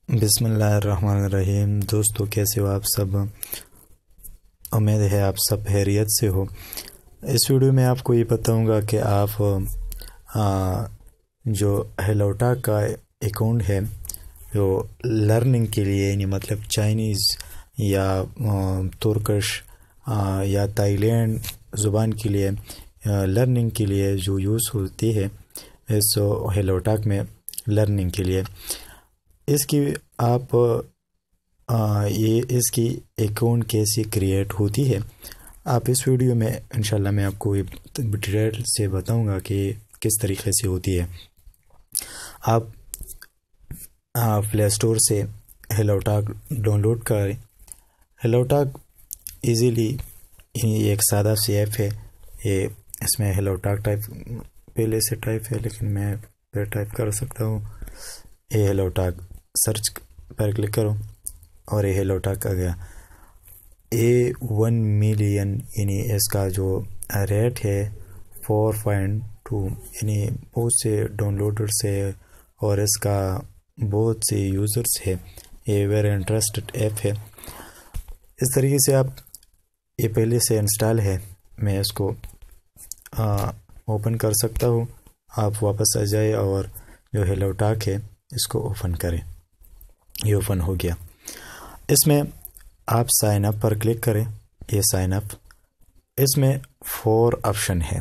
बिस्मिल्लाहिर्रहमानिर्रहीम। दोस्तों, कैसे हो आप सब? उम्मीद है आप सब खैरियत से हो। इस वीडियो में आपको ये बताऊंगा कि आप जो हेलोटा का अकाउंट है जो लर्निंग के लिए, यानी मतलब चाइनीज़ या तुर्किश या थाईलैंड ज़ुबान के लिए लर्निंग के लिए जो यूज़ होती है इस हेलोटाक में लर्निंग के लिए, इसकी आप ये इसकी अकाउंट कैसे क्रिएट होती है, आप इस वीडियो में इंशाल्लाह मैं आपको डिटेल से बताऊंगा कि किस तरीके से होती है। आप प्ले स्टोर से हेलोटाक डाउनलोड करें। हेलोटाक इजीली एक सादा सी ऐप है। ये इसमें हेलोटाक टाइप पहले से टाइप है, लेकिन मैं फिर टाइप कर सकता हूँ। ये हेलोटाक सर्च पर क्लिक करो और ये हेलोटाक आ गया। 1 मिलियन यानी इसका जो रेट है 4.2, यानी बहुत से डाउनलोडर्स है और इसका बहुत से यूज़र्स है। ये वेरी इंटरेस्टेड ऐप है। इस तरीके से आप, ये पहले से इंस्टॉल है, मैं इसको ओपन कर सकता हूँ। आप वापस आ जाए और जो हेलोटाक है इसको ओपन करें। ये ओपन हो गया। इसमें आप साइन अप पर क्लिक करें। ये साइन अप, इसमें 4 ऑप्शन है।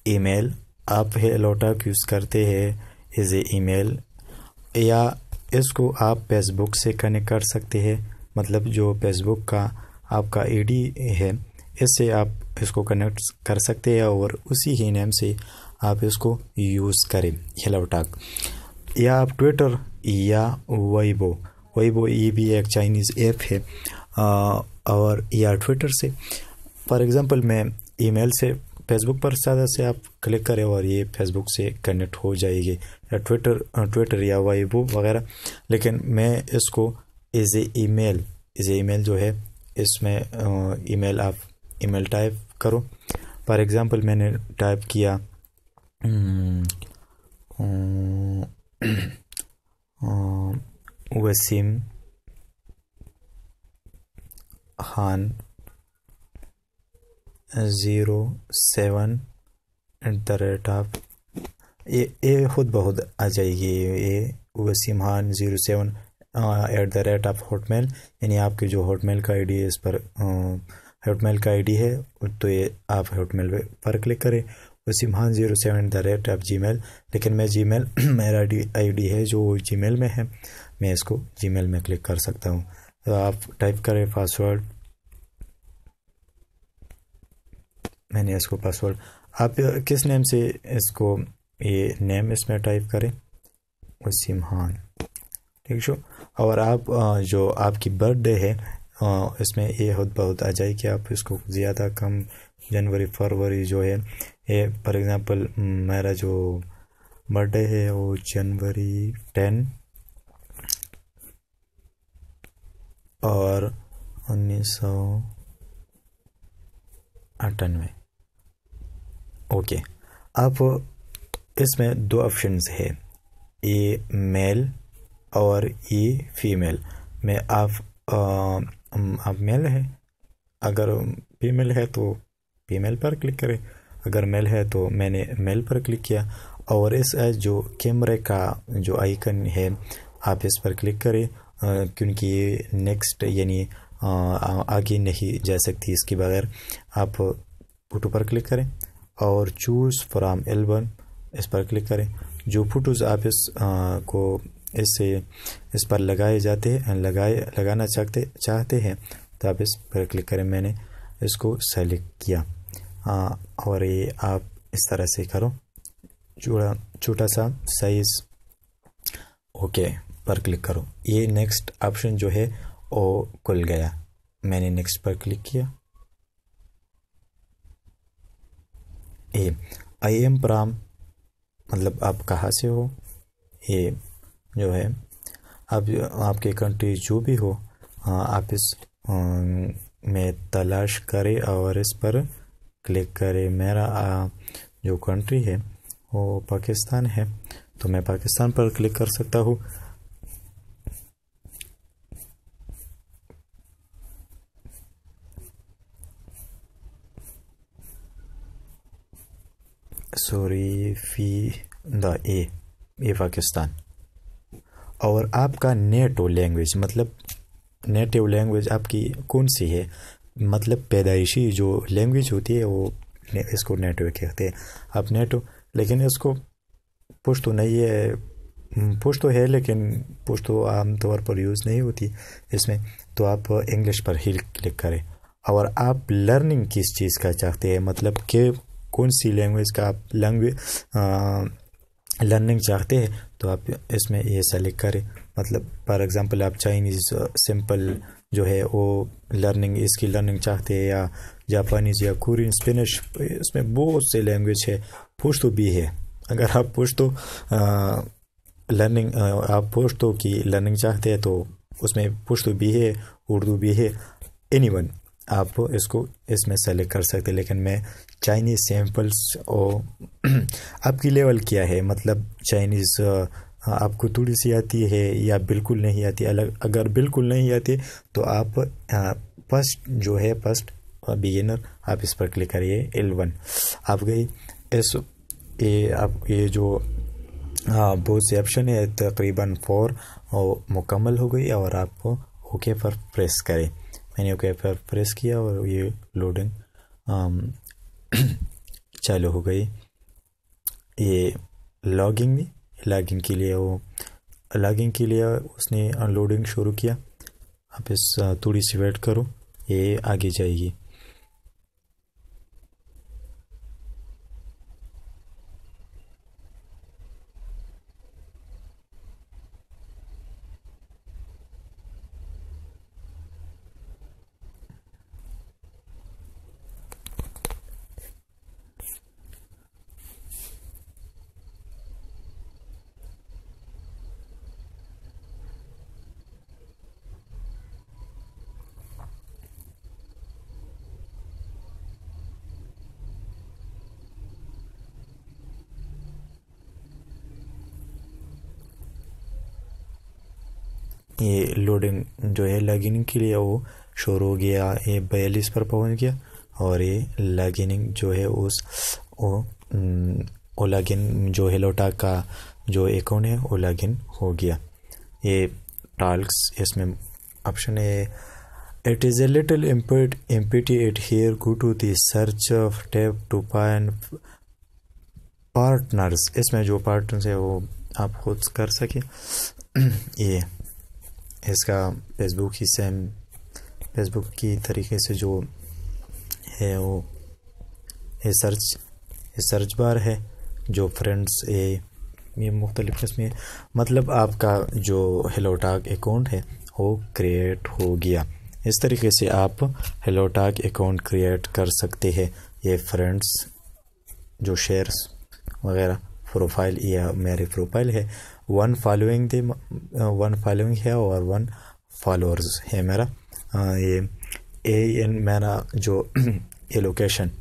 ईमेल, आप हेलोटाक यूज़ करते हैं एज ए ईमेल, या इसको आप फेसबुक से कनेक्ट कर सकते हैं। मतलब जो फेसबुक का आपका आईडी है, इससे आप इसको कनेक्ट कर सकते हैं और उसी ही नेम से आप इसको यूज़ करें हेलोटाक। या आप ट्विटर या weibo ये भी एक चाइनीज़ ऐप है, और या ट्विटर से। फॉर एग्ज़ाम्पल मैं ईमेल से फेसबुक पर सादा से आप क्लिक करें और ये फेसबुक से कनेक्ट हो जाएगी, या ट्विटर या weibo वगैरह। लेकिन मैं इसको एज ए ईमेल जो है, इसमें ईमेल आप ईमेल टाइप करो। फॉर एग्ज़ाम्पल मैंने टाइप किया वसीम खान 07 @ ये खुद बहुत आ जाएगी। ये वसीम खान 07 @hotmail, यानी आपके जो हॉटमेल का आईडी है, इस पर हॉटमेल का आईडी है, तो ये आप हॉटमेल पर क्लिक करें। वसीम खान 07 @gmail, लेकिन मैं जीमेल मेरा आईडी है जो जीमेल में है, मैं इसको जीमेल में क्लिक कर सकता हूँ। तो आप टाइप करें पासवर्ड। मैंने इसको पासवर्ड, आप किस नेम से इसको, ये नेम इसमें टाइप करें वसीम खान, ठीक है। और आप जो आपकी बर्थडे है इसमें ये खुद बहुत आ जाए कि आप इसको ज़्यादा कम, जनवरी फरवरी जो है, ये फॉर एग्ज़ाम्पल मेरा जो बर्थडे है वो जनवरी 10 और 1998। ओके। आप इसमें 2 ऑप्शंस है, ये मेल और ये फीमेल में। आप मेल है, अगर फीमेल है तो फीमेल पर क्लिक करें, अगर मेल है तो मैंने मेल पर क्लिक किया। और इस जो कैमरे का जो आइकन है आप इस पर क्लिक करें, क्योंकि ये नेक्स्ट यानी आगे नहीं जा सकती इसके बगैर। आप फ़ोटो पर क्लिक करें और चूज़ फ्रॉम एल्बम इस पर क्लिक करें। जो फ़ोटोज़ आप को इस पर लगाना चाहते हैं तो आप इस पर क्लिक करें। मैंने इसको सेलेक्ट किया, और ये आप इस तरह से करो, छोटा सा साइज़। ओके पर क्लिक करो। ये नेक्स्ट ऑप्शन जो है वो खुल गया। मैंने नेक्स्ट पर क्लिक किया। आई एम फ्रॉम, मतलब आप कहाँ से हो, ये जो है आप आपके कंट्री जो भी हो, आप इस में तलाश करें और इस पर क्लिक करें। मेरा जो कंट्री है वो पाकिस्तान है, तो मैं पाकिस्तान पर क्लिक कर सकता हूँ। सॉरी फी द ए पाकिस्तान। और आपका नेटिव लैंग्वेज, मतलब नेटिव लैंग्वेज आपकी कौन सी है, मतलब पैदाइशी जो लैंग्वेज होती है वो इसको नेटिव कहते हैं। आप नेटिव, लेकिन इसको पुश्तो नहीं है, पुश्तो है लेकिन पुश्तो आमतौर पर यूज़ नहीं होती इसमें, तो आप इंग्लिश पर ही क्लिक करें। और आप लर्निंग किस चीज़ का चाहते हैं, मतलब कि कौन सी लैंग्वेज का आप लर्निंग चाहते हैं, तो आप इसमें ये सेलेक्ट करें। मतलब फॉर एग्जांपल आप चाइनीज़ सिंपल जो है वो इसकी लर्निंग चाहते हैं, या जापानीज़ या कोरियन, स्पेनिश, इसमें बहुत से लैंग्वेज है। पुश्तो भी है, अगर आप पुश्तो की लर्निंग चाहते हैं तो उसमें पुश्तो भी है, उर्दू भी है, एनीवन आप इसको इसमें सेलेक्ट कर सकते हैं। लेकिन मैं चाइनीज़ सैम्पल्स, और आपकी लेवल क्या है, मतलब चाइनीज़ आपको थोड़ी सी आती है या बिल्कुल नहीं आती। अगर बिल्कुल नहीं आती तो आप फर्स्ट बिगिनर, आप इस पर क्लिक करिए, L1 आप गई। ये जो बहुत से ऑप्शन है, तकरीबन 4 और मुकम्मल हो गई, और आपको ओके पर प्रेस करें। मैंने ओके पर प्रेस किया और ये लोडिंग चालू हो गई। ये लॉगिंग के लिए उसने अनलोडिंग शुरू किया। आप इस थोड़ी सी वेट करो, ये आगे जाएगी। ये लोडिंग जो है लॉगिन के लिए वो शुरू हो गया। ये 42 पर पहुंच गया, और ये लॉगिन जो है वो लॉगिन जो हेलोटॉक का जो अकाउंट है वो लॉगिन हो गया। ये टास्क, इसमें ऑप्शन है, it is a little empty it here, go to the search tab to find partners। इसमें जो पार्टनर्स है वो आप खुद कर सके। ये इसका फेसबुक की तरीके से जो है वो ये सर्च बार है, जो फ्रेंड्स ये मुख्तलिफ किस्में, मतलब आपका जो हेलोटॉक अकाउंट है वो क्रिएट हो गया। इस तरीके से आप हेलोटॉक अकाउंट क्रिएट कर सकते हैं। ये फ्रेंड्स जो शेयर्स वगैरह, प्रोफाइल, या मेरी प्रोफाइल है, 1 फॉलोइंग है और 1 फॉलोअर्स है मेरा। ये मेरा जो ये लोकेशन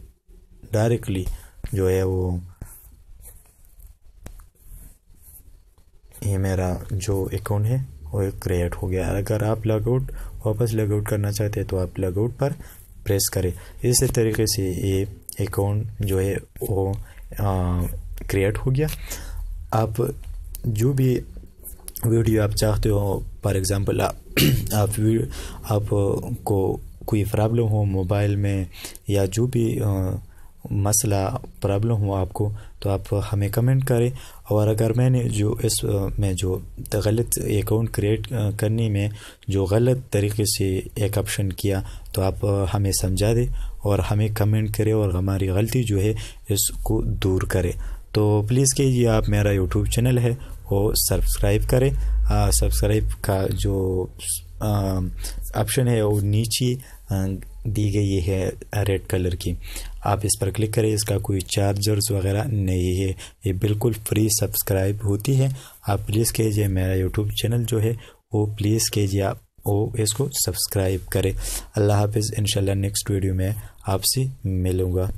डायरेक्टली जो है वो ये मेरा जो अकाउंट है वो क्रिएट हो गया। अगर आप वापस लॉगआउट करना चाहते हैं तो आप लॉगआउट पर प्रेस करें। इसी तरीके से ये अकाउंट जो है वो क्रिएट हो गया। आप जो भी वीडियो आप चाहते हो, फॉर एग्ज़ाम्पल आपको कोई प्रॉब्लम हो मोबाइल में, या जो भी मसला प्रॉब्लम हो आपको, तो आप हमें कमेंट करें। और अगर मैंने जो इसमें जो गलत अकाउंट क्रिएट करने में जो गलत तरीके से एक ऑप्शन किया, तो आप हमें समझा दें और हमें कमेंट करें, और हमारी गलती जो है इसको दूर करें। तो प्लीज़ कीजिए, आप मेरा यूट्यूब चैनल है वो सब्सक्राइब करें। सब्सक्राइब का जो ऑप्शन है वो नीचे दी गई है रेड कलर की, आप इस पर क्लिक करें। इसका कोई चार्जर्स वगैरह नहीं है, ये बिल्कुल फ्री सब्सक्राइब होती है। आप प्लीज़ कीजिए, मेरा यूट्यूब चैनल जो है वो प्लीज़ कीजिए, आप वो इसको सब्सक्राइब करें। अल्लाह हाफिज़। इंशाल्लाह नेक्स्ट वीडियो में आपसे मिलूँगा।